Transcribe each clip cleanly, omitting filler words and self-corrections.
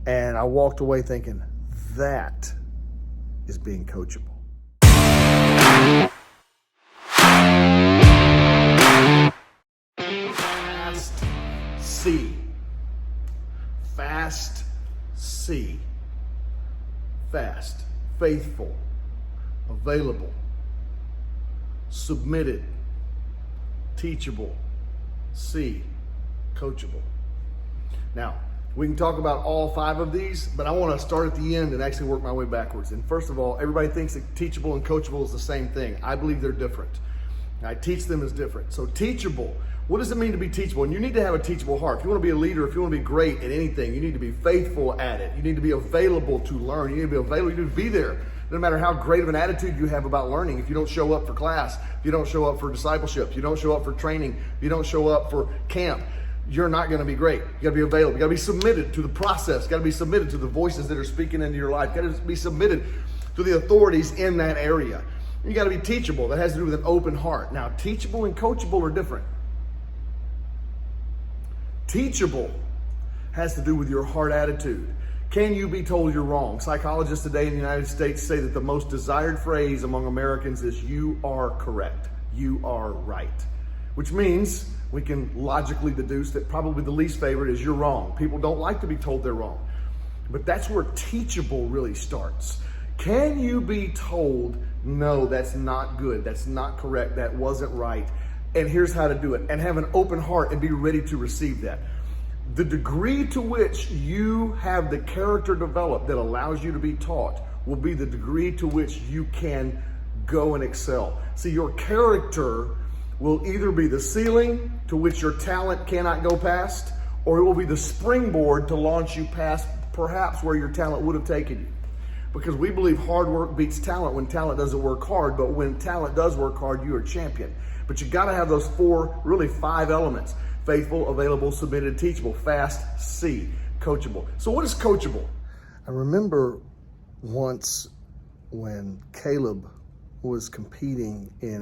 And I walked away thinking, that is being coachable. Fast C. Fast C. Fast. Faithful. Available. Submitted. Teachable. C. Coachable. Now, we can talk about all 5 of these, but I want to start at the end and actually work my way backwards. And first of all, everybody thinks that teachable and coachable is the same thing. I believe they're different. I teach them as different. So teachable, what does it mean to be teachable? And you need to have a teachable heart. If you want to be a leader, if you want to be great at anything, you need to be faithful at it. You need to be available to learn. You need to be available. You need to be there. No matter how great of an attitude you have about learning, if you don't show up for class, if you don't show up for discipleship, if you don't show up for training, if you don't show up for camp, you're not going to be great. You got to be available. You got to be submitted to the process. You got to be submitted to the voices that are speaking into your life. You got to be submitted to the authorities in that area. You got to be teachable. That has to do with an open heart. Now, teachable and coachable are different. Teachable has to do with your heart attitude. Can you be told you're wrong? Psychologists today in the United States say that the most desired phrase among Americans is, you are correct. You are right. Which means we can logically deduce that probably the least favorite is you're wrong. People don't like to be told they're wrong. But that's where teachable really starts. Can you be told, no, that's not good, that's not correct, that wasn't right, and here's how to do it, and have an open heart and be ready to receive that. The degree to which you have the character developed that allows you to be taught will be the degree to which you can go and excel. See, your character will either be the ceiling to which your talent cannot go past, or it will be the springboard to launch you past perhaps where your talent would have taken you. Because we believe hard work beats talent when talent doesn't work hard, but when talent does work hard, you're a champion. But you got to have those 4, really 5 elements: faithful, available, submitted, teachable, fast, C, coachable. So what is coachable? I remember once when Caleb was competing in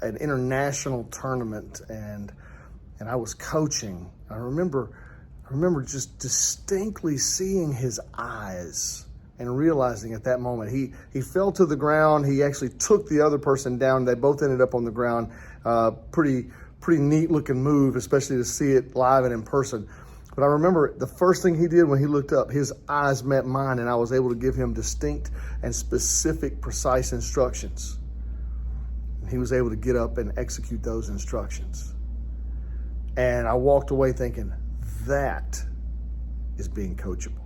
an international tournament and I was coaching. I remember just distinctly seeing his eyes and realizing at that moment he fell to the ground. He actually took the other person down. They both ended up on the ground. Pretty neat looking move, especially to see it live and in person. But I remember the first thing he did when he looked up, his eyes met mine, and I was able to give him distinct and specific, precise instructions. And he was able to get up and execute those instructions. And I walked away thinking, that is being coachable.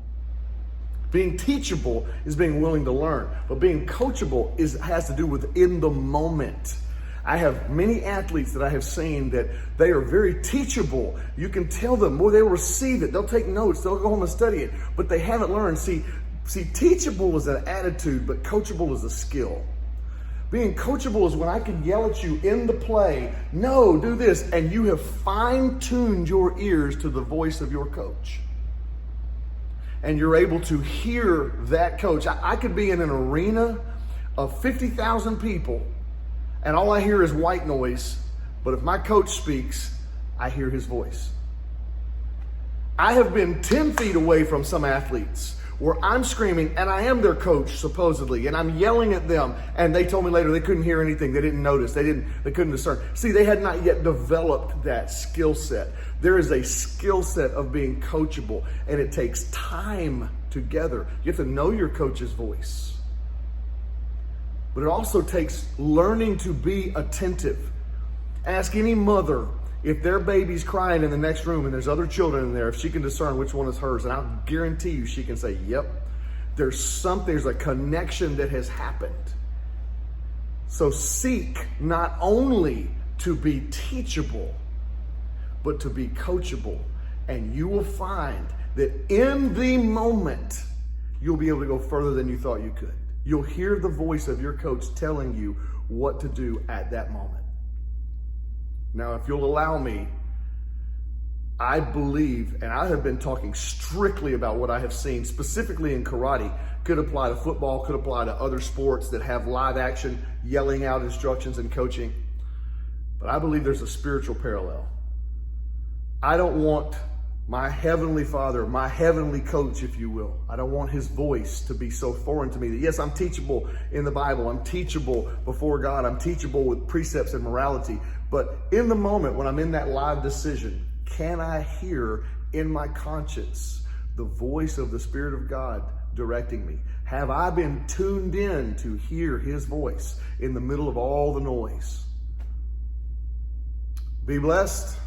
Being teachable is being willing to learn, but being coachable has to do with in the moment. I have many athletes that I have seen that they are very teachable. You can tell them, boy, they'll receive it. They'll take notes. They'll go home and study it, but they haven't learned. See, teachable is an attitude, but coachable is a skill. Being coachable is when I can yell at you in the play, no, do this, and you have fine-tuned your ears to the voice of your coach. And you're able to hear that coach. I could be in an arena of 50,000 people, and all I hear is white noise, but if my coach speaks, I hear his voice. I have been 10 feet away from some athletes where I'm screaming, and I am their coach, supposedly, and I'm yelling at them, and they told me later they couldn't hear anything, they didn't notice, they couldn't discern. See, they had not yet developed that skill set. There is a skill set of being coachable, and it takes time together. You have to know your coach's voice. But it also takes learning to be attentive. Ask any mother if their baby's crying in the next room and there's other children in there, if she can discern which one is hers. And I'll guarantee you she can say, yep, there's a connection that has happened. So seek not only to be teachable, but to be coachable. And you will find that in the moment, you'll be able to go further than you thought you could. You'll hear the voice of your coach telling you what to do at that moment. Now, if you'll allow me, I believe, and I have been talking strictly about what I have seen, specifically in karate, could apply to football, could apply to other sports that have live action, yelling out instructions and coaching. But I believe there's a spiritual parallel. I don't want my heavenly Father, my heavenly coach, if you will. I don't want his voice to be so foreign to me that, yes, I'm teachable in the Bible. I'm teachable before God. I'm teachable with precepts and morality. But in the moment when I'm in that live decision, can I hear in my conscience the voice of the Spirit of God directing me? Have I been tuned in to hear his voice in the middle of all the noise? Be blessed.